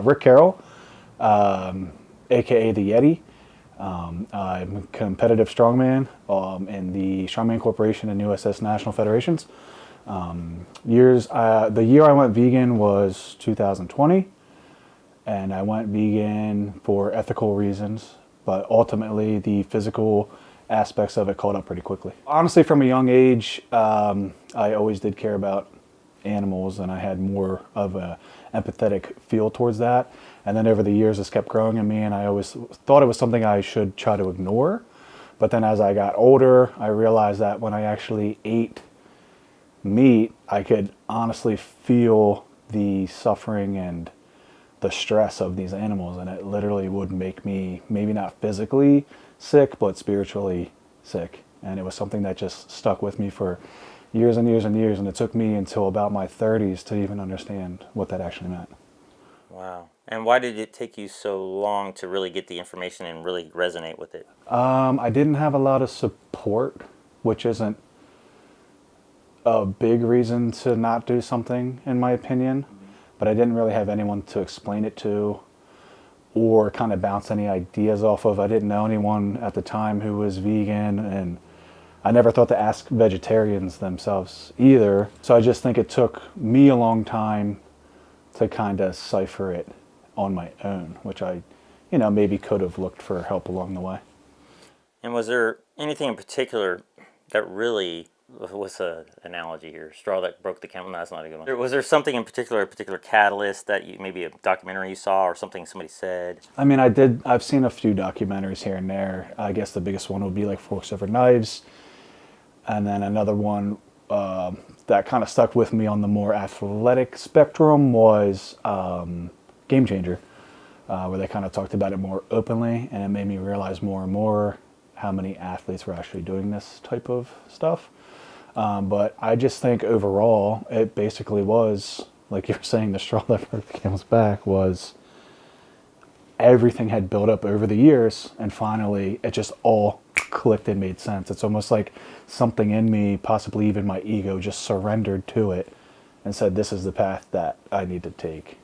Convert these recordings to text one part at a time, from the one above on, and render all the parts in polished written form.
Rick Carroll, aka the Yeti. I'm a competitive strongman in the Strongman Corporation and USS National Federations. The year I went vegan was 2020, and I went vegan for ethical reasons, but ultimately the physical aspects of it caught up pretty quickly. Honestly, from a young age, I always did care about animals, and I had more of a empathetic feel towards that. And then over the years, this kept growing in me, and I always thought it was something I should try to ignore. But then as I got older, I realized that when I actually ate meat, I could honestly feel the suffering and the stress of these animals, and it literally would make me maybe not physically sick, but spiritually sick. And it was something that just stuck with me for years and years and years, and it took me until about my 30s to even understand what that actually meant. Wow. And why did it take you so long to really get the information and really resonate with it? I didn't have a lot of support, which isn't a big reason to not do something, in my opinion. But I didn't really have anyone to explain it to or kind of bounce any ideas off of. I didn't know anyone at the time who was vegan, and I never thought to ask vegetarians themselves either. So I just think it took me a long time to kind of cipher it on my own, which I, maybe could have looked for help along the way. And was there anything in particular that really, what's an analogy here? Straw that broke the camel's back? No, that's not a good one. Was there something in particular, a particular catalyst that you, maybe a documentary you saw or something somebody said? I mean, I've seen a few documentaries here and there. I guess the biggest one would be like Forks Over Knives. And then another one that kind of stuck with me on the more athletic spectrum was Game Changer, where they kind of talked about it more openly, and it made me realize more and more how many athletes were actually doing this type of stuff. But I just think overall, it basically was, like you were saying, the straw that broke the camel's back was everything had built up over the years, and finally it just all clicked and made sense. It's almost like something in me, possibly even my ego, just surrendered to it and said, this is the path that I need to take.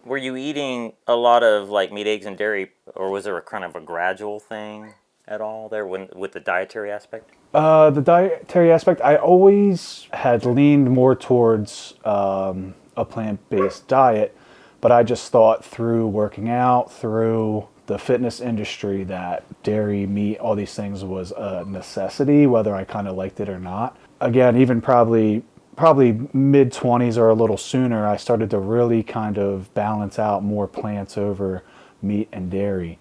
Were you eating a lot of like meat, eggs, and dairy, or was there a kind of a gradual thing at all there with the dietary aspect? The dietary aspect, I always had leaned more towards a plant-based diet, but I just thought through working out, through the fitness industry, that dairy, meat, all these things was a necessity, whether I kind of liked it or not. Again, even probably mid-20s or a little sooner, I started to really kind of balance out more plants over meat and dairy.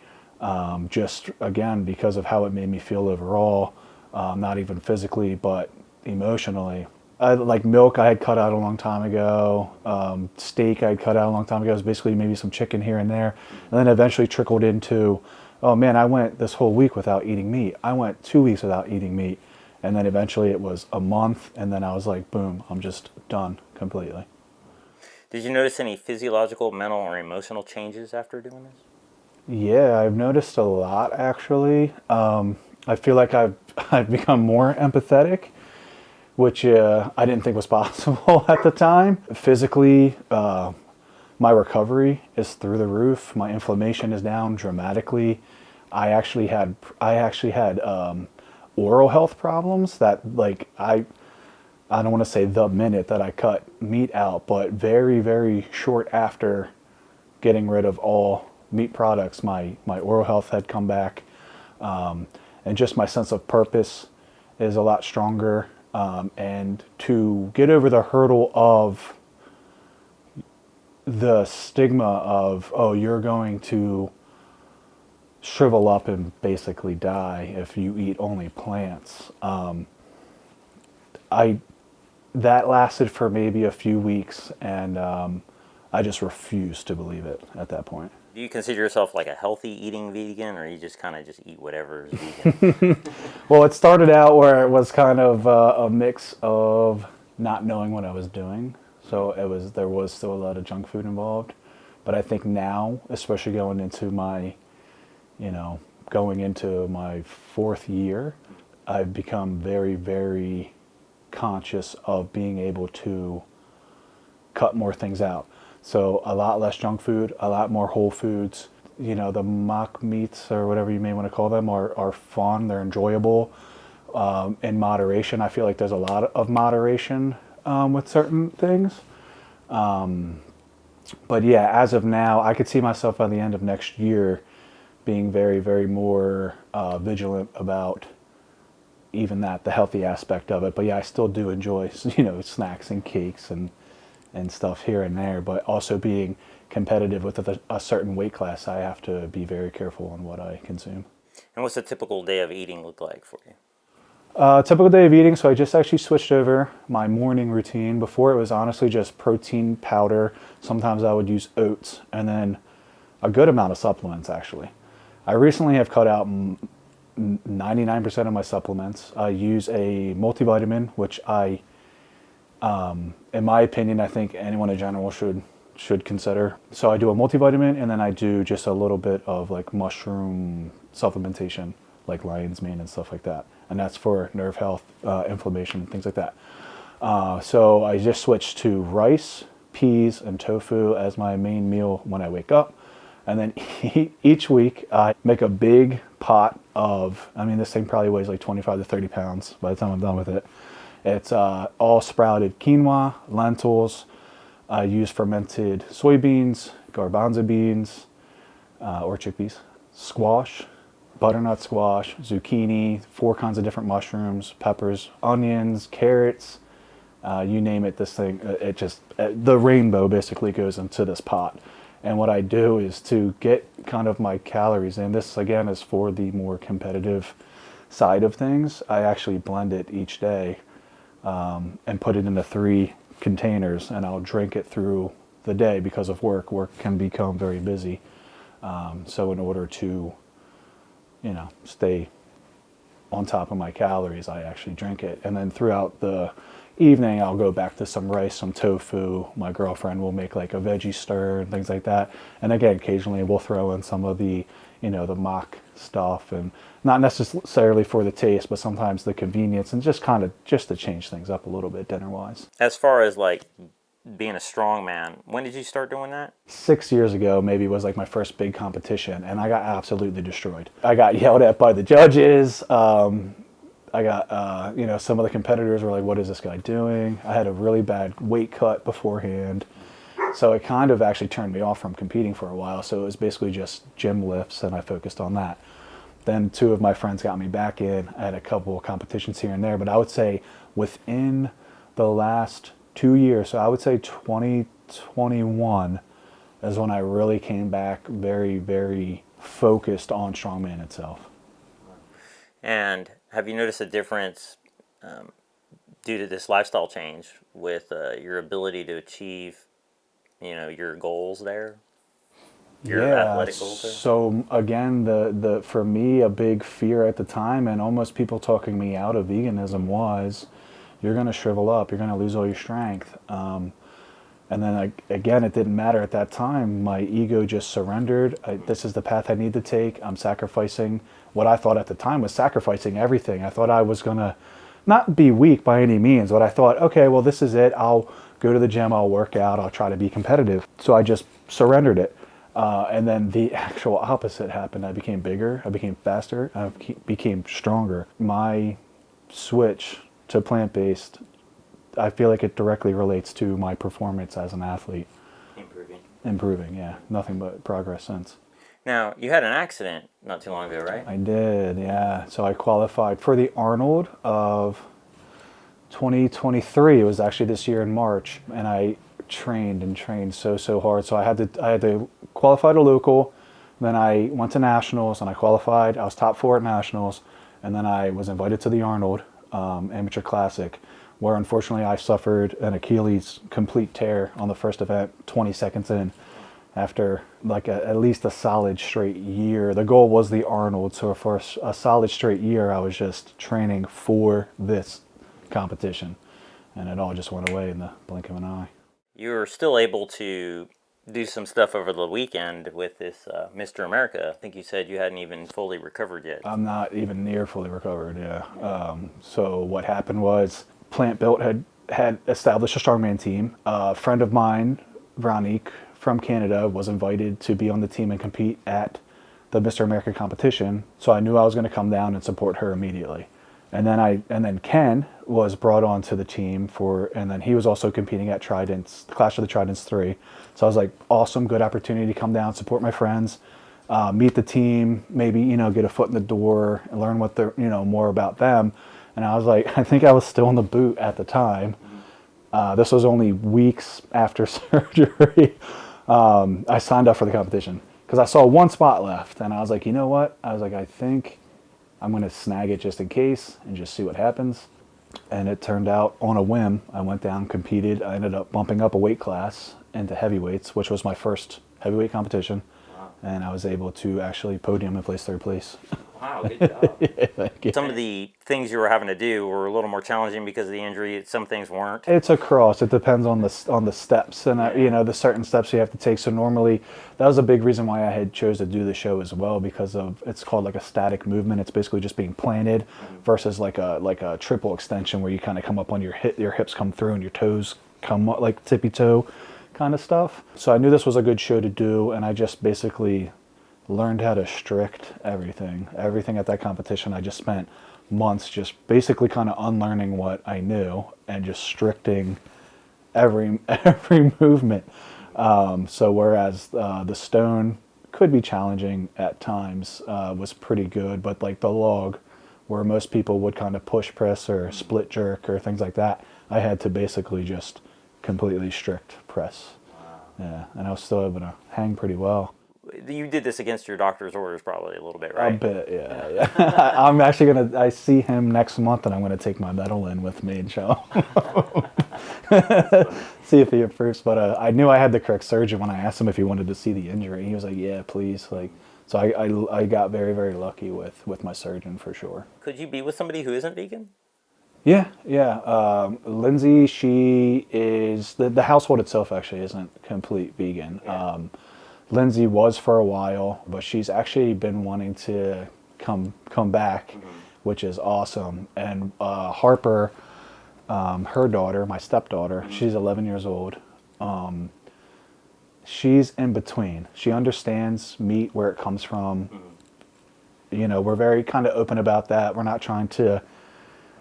Just, again, because of how it made me feel overall, not even physically, but emotionally. Like milk, I had cut out a long time ago. Steak, I had cut out a long time ago. It was basically maybe some chicken here and there. And then eventually trickled into, oh man, I went this whole week without eating meat. I went 2 weeks without eating meat. And then eventually it was a month. And then I was like, boom, I'm just done completely. Did you notice any physiological, mental, or emotional changes after doing this? Yeah, I've noticed a lot actually. I feel like I've become more empathetic, which I didn't think was possible at the time. Physically, my recovery is through the roof. My inflammation is down dramatically. I actually had oral health problems that, like, I don't want to say the minute that I cut meat out, but very, very short after getting rid of all meat products, my oral health had come back, and just my sense of purpose is a lot stronger. And to get over the hurdle of the stigma of, oh, you're going to shrivel up and basically die if you eat only plants. That lasted for maybe a few weeks, and I just refused to believe it at that point. Do you consider yourself like a healthy eating vegan, or you just kind of just eat whatever is vegan? Well, it started out where it was kind of a mix of not knowing what I was doing. So there was still a lot of junk food involved. But I think now, especially going into my fourth year, I've become very, very conscious of being able to cut more things out. So a lot less junk food, a lot more whole foods. You know, the mock meats or whatever you may want to call them are fun. They're enjoyable in moderation. I feel like there's a lot of moderation with certain things. But yeah, as of now, I could see myself by the end of next year being very, very more vigilant about even that, the healthy aspect of it. But yeah, I still do enjoy, you know, snacks and cakes and stuff here and there. But also being competitive with a certain weight class, I have to be very careful on what I consume. And what's a typical day of eating look like for you? Typical day of eating, so I just actually switched over my morning routine. Before it was honestly just protein powder. Sometimes I would use oats and then a good amount of supplements actually. I recently have cut out 99% of my supplements. I use a multivitamin, which in my opinion, I think anyone in general should consider. So I do a multivitamin and then I do just a little bit of like mushroom supplementation, like lion's mane and stuff like that. And that's for nerve health, inflammation, things like that. So I just switched to rice, peas, and tofu as my main meal when I wake up. And then each week I make a big pot of, I mean, this thing probably weighs like 25 to 30 pounds by the time I'm done with it. It's all sprouted quinoa, lentils. I use fermented soybeans, garbanzo beans, or chickpeas, squash, butternut squash, zucchini, 4 kinds of different mushrooms, peppers, onions, carrots, you name it, this thing, it just, the rainbow basically goes into this pot. And what I do is to get kind of my calories in, this again is for the more competitive side of things, I actually blend it each day and put it into 3 containers and I'll drink it through the day because of work. Work can become very busy. So in order to, you know, stay on top of my calories, I actually drink it. And then throughout the evening, I'll go back to some rice, some tofu. My girlfriend will make like a veggie stir and things like that. And again, occasionally we'll throw in some of the, you know, the mock stuff, and not necessarily for the taste, but sometimes the convenience and just kind of just to change things up a little bit dinner wise. As far as like being a strongman, when did you start doing that? 6 years ago, maybe was like my first big competition, and I got absolutely destroyed. I got yelled at by the judges. I got, you know, some of the competitors were like, what is this guy doing? I had a really bad weight cut beforehand. So it kind of actually turned me off from competing for a while. So it was basically just gym lifts and I focused on that. Then 2 of my friends got me back in. I had a couple of competitions here and there, but I would say within the last 2 years, so I would say 2021 is when I really came back very, very focused on strongman itself. And have you noticed a difference due to this lifestyle change with your ability to achieve, you know, your goals there? Your athletic goals there? So again, the for me, a big fear at the time and almost people talking me out of veganism was, you're going to shrivel up, you're going to lose all your strength. And then again, it didn't matter at that time. My ego just surrendered. This is the path I need to take. I'm sacrificing what I thought at the time was sacrificing everything. I thought I was going to not be weak by any means, but I thought, okay, well, this is it. I'll go to the gym, I'll work out, I'll try to be competitive. So I just surrendered it. And then the actual opposite happened. I became bigger, I became faster, I became stronger. My switch to plant-based, I feel like it directly relates to my performance as an athlete. Improving, yeah. Nothing but progress since. Now, you had an accident not too long ago, right? I did, yeah. So I qualified for the Arnold of 2023. It was actually this year in March, and I trained so hard. So I had to qualify to local, then I went to nationals and I qualified. I was top 4 at nationals, and then I was invited to the Arnold Amateur Classic, where unfortunately I suffered an Achilles complete tear on the first event 20 seconds in. After like at least a solid straight year. The goal was the Arnold, so for a solid straight year I was just training for this competition, and it all just went away in the blink of an eye. You were still able to do some stuff over the weekend with this Mr. America. I think you said you hadn't even fully recovered yet. I'm not even near fully recovered, yeah. So what happened was Plant Built had established a strongman team. A friend of mine Veronique from Canada was invited to be on the team and compete at the Mr. America competition. So I knew I was going to come down and support her immediately. And then Ken was brought onto the team and then he was also competing at Tridents, Clash of the Tridents 3. So I was like, awesome, good opportunity to come down, support my friends, meet the team, maybe, get a foot in the door and learn what they're, more about them. And I was like, I think I was still in the boot at the time. This was only weeks after surgery. I signed up for the competition because I saw one spot left and I was like, you know what? I was like, I think I'm going to snag it just in case and just see what happens. And it turned out on a whim. I went down, competed. I ended up bumping up a weight class into heavyweights, which was my first heavyweight competition. Wow. And I was able to actually podium and place 3rd place. Wow, good job. Yeah, thank you. Some of the things you were having to do were a little more challenging because of the injury. Some things weren't. It's a cross. It depends on the steps and the certain steps you have to take. So normally, that was a big reason why I had chose to do the show as well, because of it's called like a static movement. It's basically just being planted versus like a triple extension where you kind of come up on your hips come through and your toes come up like tippy toe kind of stuff. So I knew this was a good show to do, and I just basically learned how to strict everything at that competition. I just spent months just basically kind of unlearning what I knew and just stricting every movement. So whereas the stone could be challenging at times, was pretty good, but like the log where most people would kind of push press or split jerk or things like that, I had to basically just completely strict press. Yeah, and I was still able to hang pretty well. You did this against your doctor's orders probably a little bit, right? A bit, yeah. I'm actually I see him next month and I'm gonna take my medal in with me and show him. See if he approves. But I knew I had the correct surgeon when I asked him if he wanted to see the injury. He was like, yeah, please. So I got very, very lucky with my surgeon for sure. Could you be with somebody who isn't vegan? Yeah. Lindsay, she is, the household itself actually isn't complete vegan. Yeah. Lindsay was for a while, but she's actually been wanting to come back, which is awesome. And Harper, her daughter, my stepdaughter, she's 11 years old. She's in between. She understands meat, where it comes from. We're very kind of open about that. We're not trying to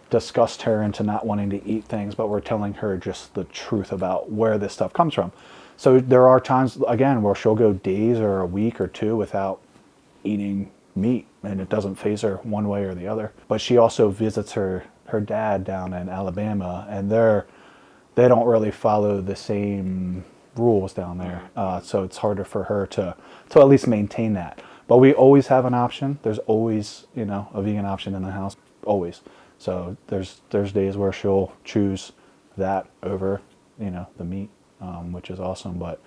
disgust her into not wanting to eat things, but we're telling her just the truth about where this stuff comes from. So there are times, again, where she'll go days or a week or 2 without eating meat, and it doesn't faze her one way or the other. But she also visits her dad down in Alabama, and they don't really follow the same rules down there. So it's harder for her to at least maintain that. But we always have an option. There's always, a vegan option in the house, always. So there's days where she'll choose that over, the meat. Which is awesome, but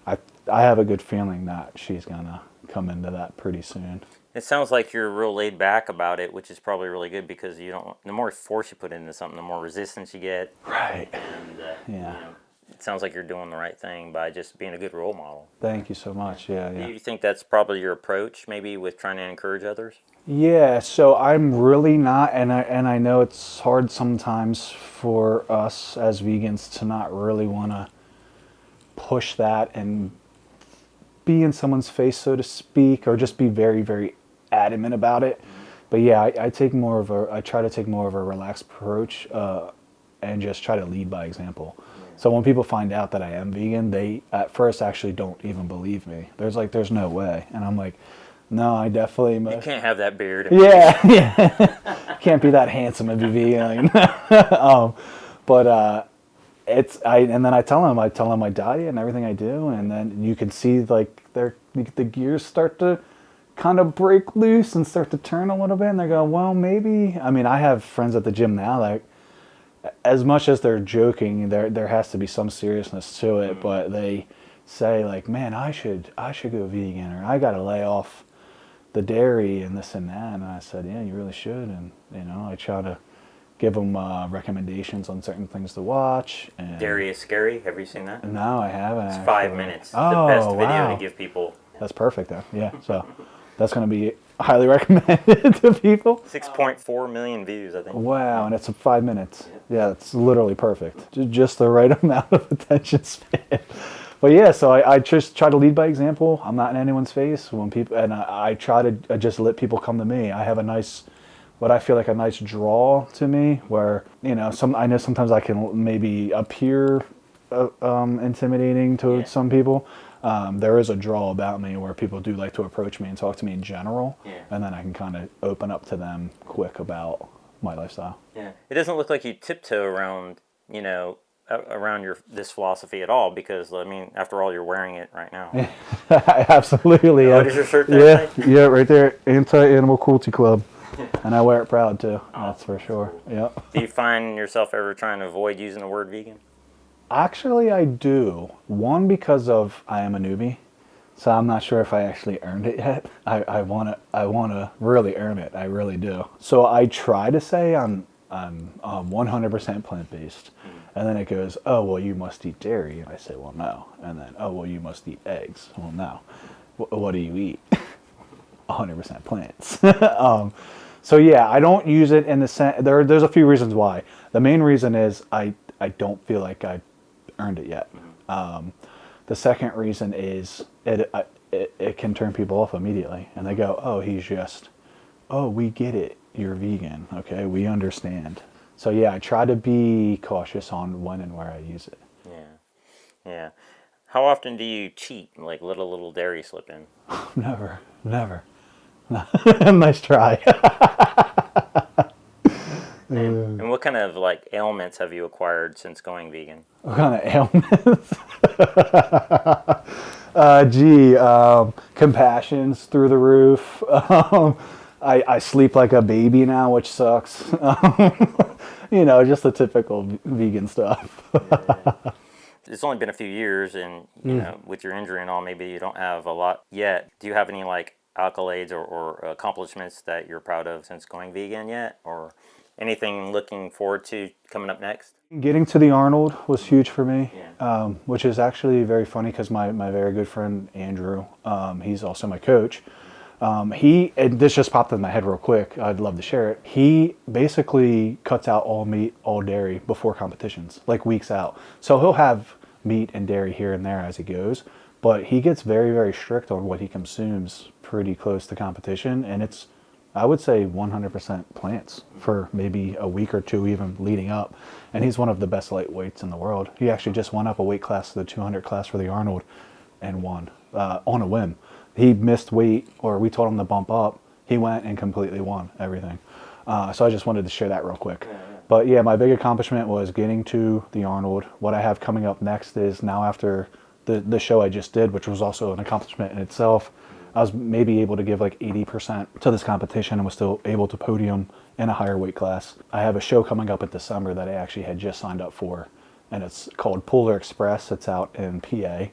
I have a good feeling that she's gonna come into that pretty soon. It sounds like you're real laid back about it, which is probably really good because the more force you put into something, the more resistance you get. Right. And yeah. It sounds like you're doing the right thing by just being a good role model. Thank you so much. Yeah. Do you think that's probably your approach, maybe with trying to encourage others? Yeah, so I'm really not, and I know it's hard sometimes for us as vegans to not really want to push that and be in someone's face, so to speak, or just be very, very adamant about it. But yeah, I try to take more of a relaxed approach and just try to lead by example. So when people find out that I am vegan, they at first actually don't even believe me. There's no way, and I'm like, no, I definitely must. You can't have that beard. Yeah. Can't be that handsome and be vegan. And then I tell them my diet and everything I do, and then you can see like the gears start to kind of break loose and start to turn a little bit, and they go, well, maybe. I mean, I have friends at the gym now that, as much as they're joking, there has to be some seriousness to it, but they say like, man, I should go vegan, or I got to lay off the dairy and this and that. And I said, yeah, you really should. And I try to give them recommendations on certain things to watch. And Dairy is Scary. Have you seen that? No, I haven't. It's 5 minutes. Oh, the best video wow. to give people. That's perfect, though. Yeah, so that's going to be highly recommended to people. 6.4 million views, I think. Wow, and it's 5 minutes. Yeah, it's literally perfect. Just the right amount of attention span. But yeah, so I just try to lead by example. I'm not in anyone's face when people, and I try to just let people come to me. I have a nice, what I feel like a nice draw to me, where I know sometimes I can maybe appear intimidating to some people. There is a draw about me where people do like to approach me and talk to me in general, and then I can kind of open up to them quick about my lifestyle. Yeah, it doesn't look like you tiptoe around, around this philosophy at all, because I mean, after all, you're wearing it right now. Absolutely. What is your shirt there? Yeah, right there, Anti-Animal Cruelty Club, and I wear it proud too. That's for sure. Yeah. Do you find yourself ever trying to avoid using the word vegan? Actually, I do. One, because of I am a newbie, so I'm not sure if I actually earned it yet. I wanna really earn it. I really do. So I try to say I'm 100% plant based, and then it goes, oh well, you must eat dairy, and I say, well, no, and then, oh well, you must eat eggs. Well, no. What do you eat? 100% plants. So yeah, I don't use it in the sense. There's a few reasons why. The main reason is I don't feel like I earned it yet. The second reason is it can turn people off immediately, and they go, oh, we get it, you're vegan, okay, we understand. So yeah, I try to be cautious on when and where I use it. Yeah. How often do you cheat, like let a little dairy slip in? Never. Nice try. And what kind of like ailments have you acquired since going vegan? What kind of ailments? Compassion's through the roof. I sleep like a baby now, which sucks. Just the typical vegan stuff. It's only been a few years, and with your injury and all, maybe you don't have a lot yet. Do you have any like accolades or accomplishments that you're proud of since going vegan yet, or anything looking forward to coming up next? Getting to the Arnold was huge for me, which is actually very funny because my very good friend Andrew, he's also my coach. And this just popped in my head real quick. I'd love to share it. He basically cuts out all meat, all dairy before competitions, like weeks out. So he'll have meat and dairy here and there as he goes, but he gets very, very strict on what he consumes pretty close to competition. And it's, I would say 100% plants for maybe a week or two even leading up. And he's one of the best lightweights in the world. He actually just went up a weight class to the 200 class for the Arnold and won on a whim. He missed weight, or we told him to bump up. He went and completely won everything. So I just wanted to share that real quick. But yeah, my big accomplishment was getting to the Arnold. What I have coming up next is now after the show I just did, which was also an accomplishment in itself, I was maybe able to give like 80% to this competition and was still able to podium in a higher weight class. I have a show coming up in December that I actually had just signed up for, and it's called Polar Express. It's out in PA.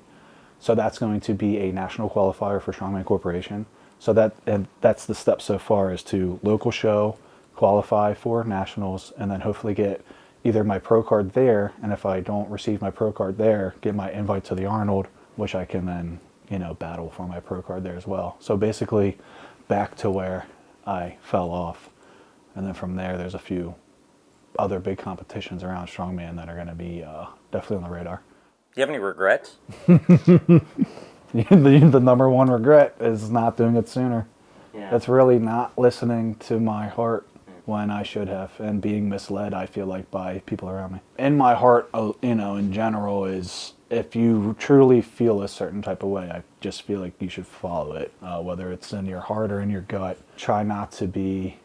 So that's going to be a national qualifier for Strongman Corporation. So that's the step so far, is to local show, qualify for nationals, and then hopefully get either my pro card there, and if I don't receive my pro card there, get my invite to the Arnold, which I can then, battle for my pro card there as well. So basically back to where I fell off. And then from there, there's a few other big competitions around Strongman that are going to be definitely on the radar. Do you have any regrets? The number one regret is not doing it sooner. Yeah. It's really not listening to my heart when I should have, and being misled, I feel like, by people around me. In my heart, in general, is if you truly feel a certain type of way, I just feel like you should follow it, whether it's in your heart or in your gut. Try not to be,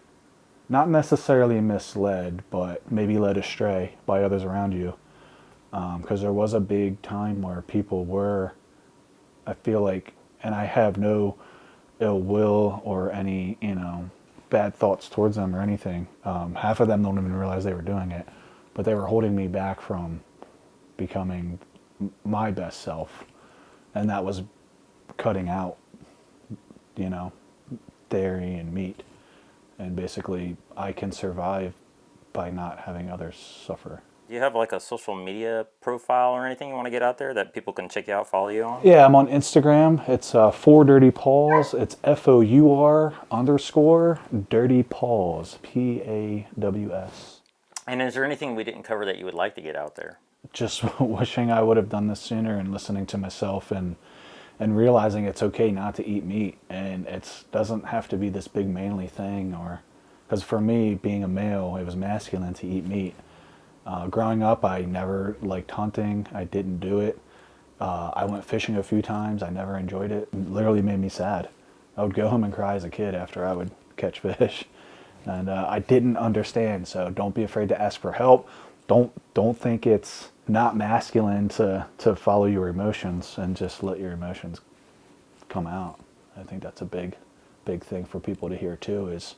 not necessarily misled, but maybe led astray by others around you. Because there was a big time where people were, I feel like, and I have no ill will or any, bad thoughts towards them or anything. Half of them don't even realize they were doing it, but they were holding me back from becoming my best self. And that was cutting out, dairy and meat. And basically, I can survive by not having others suffer. Do you have like a social media profile or anything you want to get out there that people can check you out, follow you on? Yeah, I'm on Instagram. It's For Dirty Paws. It's FOUR_Dirty Paws, PAWS. And is there anything we didn't cover that you would like to get out there? just wishing I would have done this sooner and listening to myself and realizing it's okay not to eat meat, and it doesn't have to be this big manly thing. Or because for me, being a male, it was masculine to eat meat. Growing up, I never liked hunting. I didn't do it. I went fishing a few times. I never enjoyed it. It literally made me sad. I would go home and cry as a kid after I would catch fish, and I didn't understand. So don't be afraid to ask for help. Don't think it's not masculine to follow your emotions and just let your emotions come out. I think that's a big thing for people to hear too. Is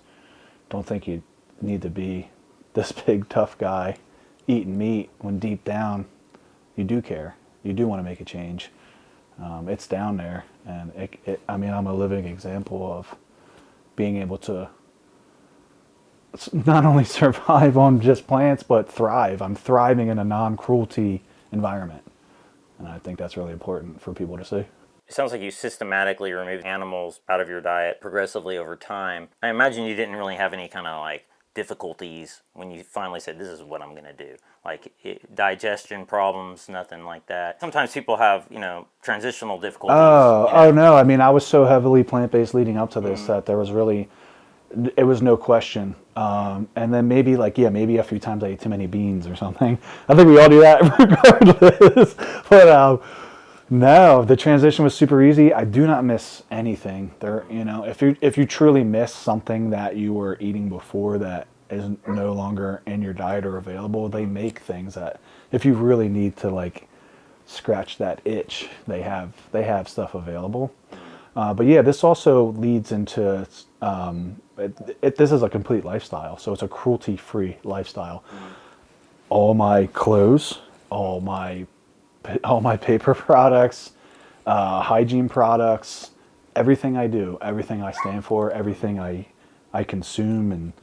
don't think you need to be this big tough guy eating meat when deep down you do care. You do want to make a change. It's down there, and I mean, I'm a living example of being able to not only survive on just plants, but thrive. I'm thriving in a non-cruelty environment, and I think that's really important for people to see. It sounds like you systematically removed animals out of your diet progressively over time. I imagine you didn't really have any kind of like difficulties when you finally said, this is what I'm going to do. Like digestion problems, nothing like that. Sometimes people have, transitional difficulties. Oh no. I mean, I was so heavily plant-based leading up to this that it was no question. And then maybe a few times I ate too many beans or something. I think we all do that regardless. But no, the transition was super easy. I do not miss anything. If you truly miss something that you were eating before that is no longer in your diet or available, they make things that if you really need to like scratch that itch, they have stuff available. But yeah, this also leads into this is a complete lifestyle. So it's a cruelty-free lifestyle. All my clothes, all my paper products, hygiene products, everything I do, everything I stand for, everything I consume and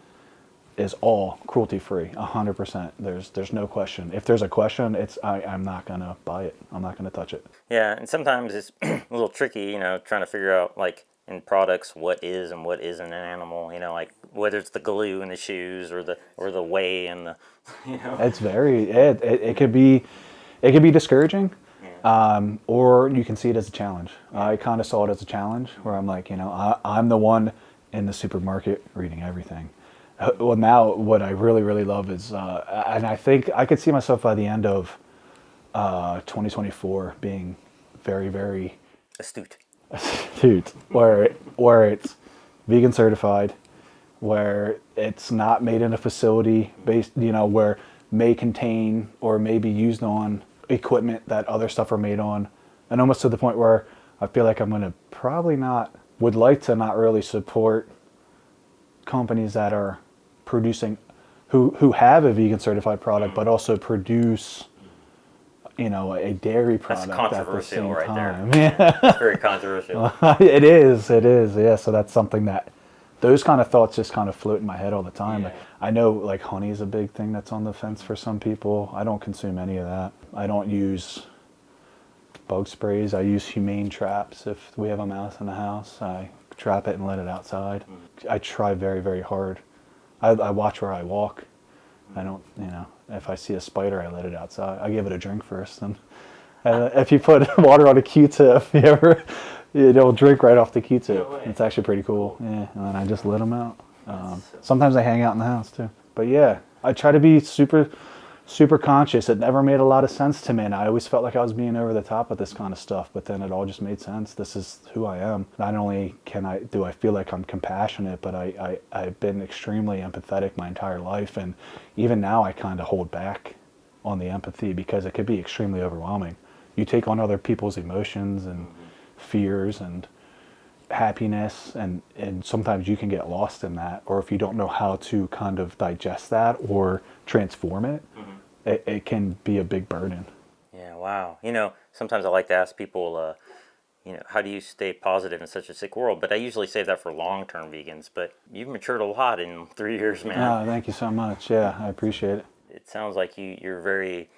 is all cruelty free, 100%. There's no question. If there's a question, I'm not gonna buy it. I'm not gonna touch it. Yeah, and sometimes it's a little tricky, trying to figure out like in products what is and what isn't an animal. Like whether it's the glue in the shoes or the whey and the, It's it could be discouraging, or you can see it as a challenge. I kind of saw it as a challenge where I'm like, I'm the one in the supermarket reading everything. Well, now what I really, really love is, and I think I could see myself by the end of 2024 being very, very astute, where it's vegan certified, where it's not made in a facility based, where may contain or may be used on equipment that other stuff are made on, and almost to the point where I feel like I'm going to would like to not really support companies that are producing, who have a vegan certified product, but also produce, a dairy product. That's controversial at the same right time. there. Yeah. It's very controversial. It is, yeah. So that's something that, those kind of thoughts just kind of float in my head all the time. Yeah. I know like honey is a big thing that's on the fence for some people. I don't consume any of that. I don't use bug sprays. I use humane traps. If we have a mouse in the house, I trap it and let it outside. I try very, very hard. I watch where I walk. I don't, if I see a spider, I let it outside. I give it a drink first. And if you put water on a Q-tip, it'll drink right off the Q-tip. No way. It's actually pretty cool. Yeah, and then I just let them out. Sometimes I hang out in the house too. But yeah, I try to be super, super conscious. It never made a lot of sense to me, and I always felt like I was being over the top with this kind of stuff, but then it all just made sense. This is who I am. Not only do I feel like I'm compassionate, but I've been extremely empathetic my entire life, and even now I kind of hold back on the empathy because it could be extremely overwhelming. You take on other people's emotions and fears and happiness, and sometimes you can get lost in that, or if you don't know how to kind of digest that or transform it, it can be a big burden. Yeah, wow. Sometimes I like to ask people, how do you stay positive in such a sick world? But I usually save that for long-term vegans. But you've matured a lot in 3 years, man. Thank you so much. Yeah, I appreciate it. It sounds like you're very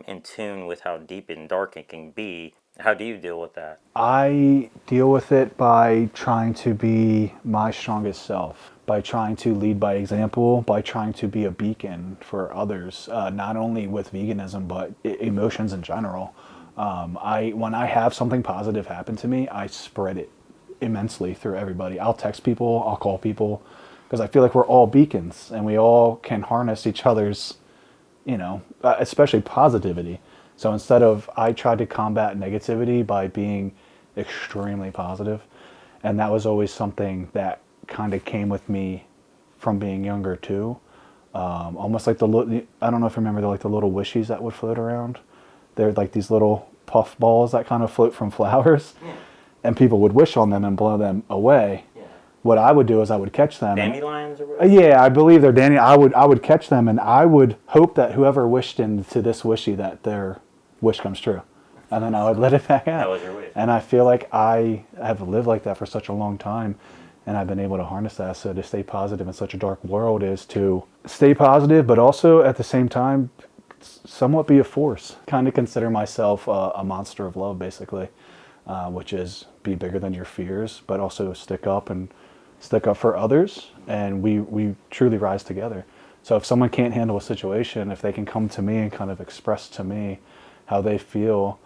in tune with how deep and dark it can be. How do you deal with that? I deal with it by trying to be my strongest self, by trying to lead by example, by trying to be a beacon for others, not only with veganism, but emotions in general. When I have something positive happen to me, I spread it immensely through everybody. I'll text people, I'll call people, because I feel like we're all beacons and we all can harness each other's, especially positivity. So instead of, I tried to combat negativity by being extremely positive, and that was always something that kind of came with me from being younger too. Almost like I don't know if you remember, like the little wishies that would float around. They're like these little puff balls that kind of float from flowers, and people would wish on them and blow them away. What I would do is I would catch them. Dandelions or whatever? Yeah, I believe they're dandelions. I would catch them, and I would hope that whoever wished into this wishy, that their wish comes true. And then I would let it back out. That was your wish. And I feel like I have lived like that for such a long time, and I've been able to harness that. So to stay positive in such a dark world is to stay positive, but also at the same time, somewhat be a force. Kind of consider myself a monster of love, basically, which is be bigger than your fears, but also stick up for others, and we truly rise together. So if someone can't handle a situation, if they can come to me and kind of express to me how they feel,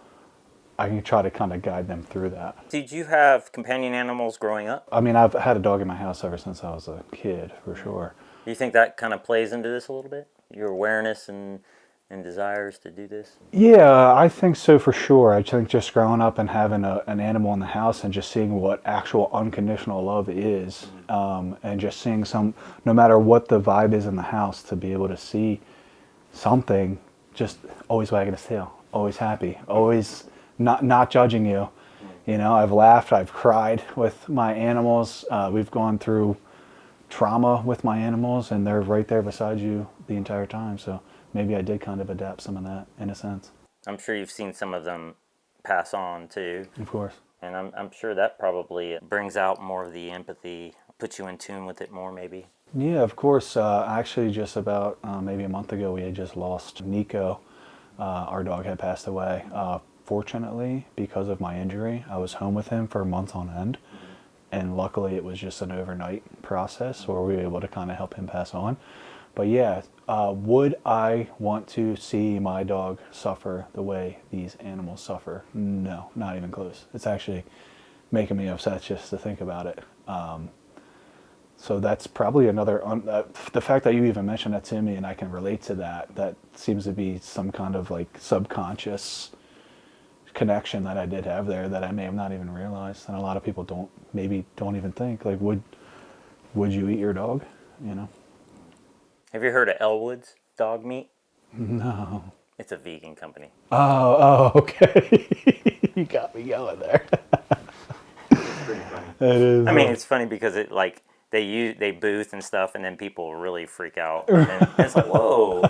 I can try to kind of guide them through that. Did you have companion animals growing up? I mean, I've had a dog in my house ever since I was a kid, for sure. Do you think that kind of plays into this a little bit? Your awareness and desires to do this? Yeah, I think so, for sure. I think just growing up and having an animal in the house and just seeing what actual unconditional love is, and just seeing no matter what the vibe is in the house, to be able to see something just always wagging its tail, always happy, always not judging you. I've laughed, I've cried with my animals. We've gone through trauma with my animals, and they're right there beside you the entire time. So maybe I did kind of adapt some of that in a sense. I'm sure you've seen some of them pass on too. Of course. And I'm sure that probably brings out more of the empathy, puts you in tune with it more maybe. Yeah, of course. Actually, just about maybe a month ago, we had just lost Nico. Our dog had passed away. Fortunately, because of my injury, I was home with him for months on end. And luckily, it was just an overnight process where we were able to kind of help him pass on. But yeah, would I want to see my dog suffer the way these animals suffer? No, not even close. It's actually making me upset just to think about it. So that's probably another, the fact that you even mentioned that to me and I can relate to that seems to be some kind of like subconscious connection that I did have there that I may have not even realized. And a lot of people don't even think, like, would you eat your dog? Have you heard of Elwood's dog meat? No. It's a vegan company. Oh, okay. You got me going there. It's pretty funny. It is. I mean, it's funny because it like they booth and stuff, and then people really freak out. And then it's like, whoa,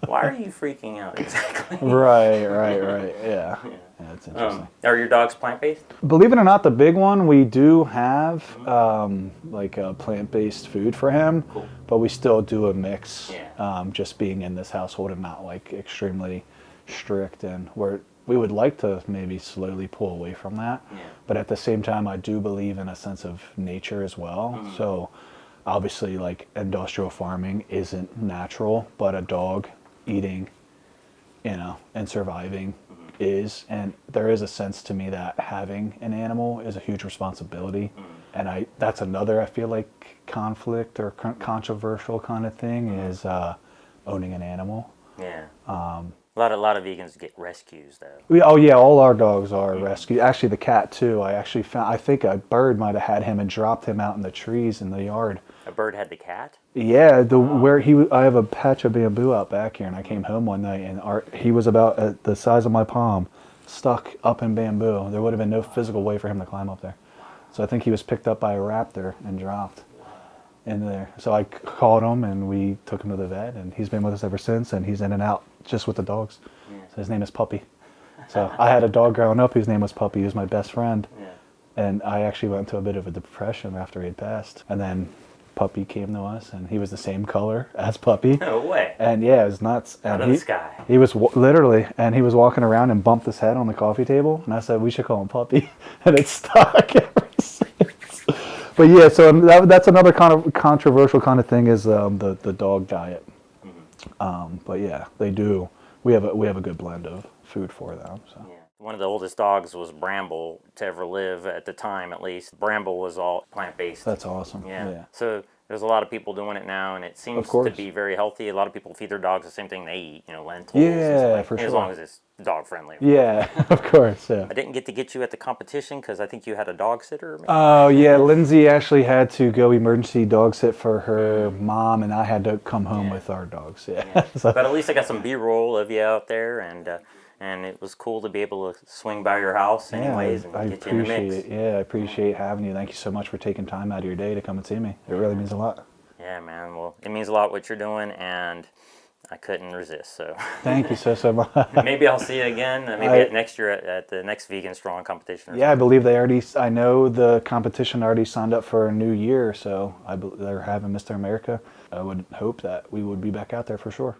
why are you freaking out exactly? Right. Yeah, that's interesting. Are your dogs plant-based? Believe it or not, the big one, we do have like a plant-based food for him, Cool. but we still do a mix. Yeah. Just being in this household and not like extremely strict, and we would like to maybe slowly pull away from that. Yeah. But at the same time, I do believe in a sense of nature as well. So obviously, like, industrial farming isn't natural, but a dog eating, and surviving is. And there is a sense to me that having an animal is a huge responsibility. And that's another, I feel like, conflict or controversial kind of thing is owning an animal. Yeah. A lot of vegans get rescues though. Oh yeah, all our dogs are rescued. Actually, the cat too. I think a bird might have had him and dropped him out in the trees in the yard. A bird had the cat? Yeah, I have a patch of bamboo out back here, and I came home one night, and he was about the size of my palm, stuck up in bamboo. There would have been no physical way for him to climb up there. So I think he was picked up by a raptor and dropped in there. So I called him, and we took him to the vet, and he's been with us ever since, and he's in and out just with the dogs. Yeah. So his name is Puppy. So I had a dog growing up whose name was Puppy. He was my best friend. Yeah. And I actually went into a bit of a depression after he had passed. And then puppy came to us, and he was the same color as Puppy. No way. And yeah, it was nuts. And Out of the sky. He was literally, and he was walking around and bumped his head on the coffee table, and I said we should call him Puppy, and it stuck ever since. But yeah, so that's another kind of controversial kind of thing is the dog diet. But yeah, they do. We have a good blend of food for them. So. Yeah. One of the oldest dogs was Bramble to ever live at the time, at least. Bramble was all plant-based. That's awesome. Yeah. So there's a lot of people doing it now, and it seems to be very healthy. A lot of people feed their dogs the same thing they eat, lentils. Yeah, for sure. As long as it's dog-friendly. Yeah, of course, yeah. I didn't get you at the competition because I think you had a dog sitter. Oh, yeah. Lindsay actually had to go emergency dog sit for her mom, and I had to come home with our dogs. Yeah. So. But at least I got some B-roll of you out there, and it was cool to be able to swing by your house anyways and get you in the mix. It. Yeah, I appreciate having you. Thank you so much for taking time out of your day to come and see me. It really means a lot. Yeah, man. Well, it means a lot what you're doing, and I couldn't resist. So thank you so much. Maybe I'll see you again. Maybe next year at the next Vegan Strong competition. Yeah, I believe I know the competition already signed up for a new year, so they're having Mr. America. I would hope that we would be back out there for sure.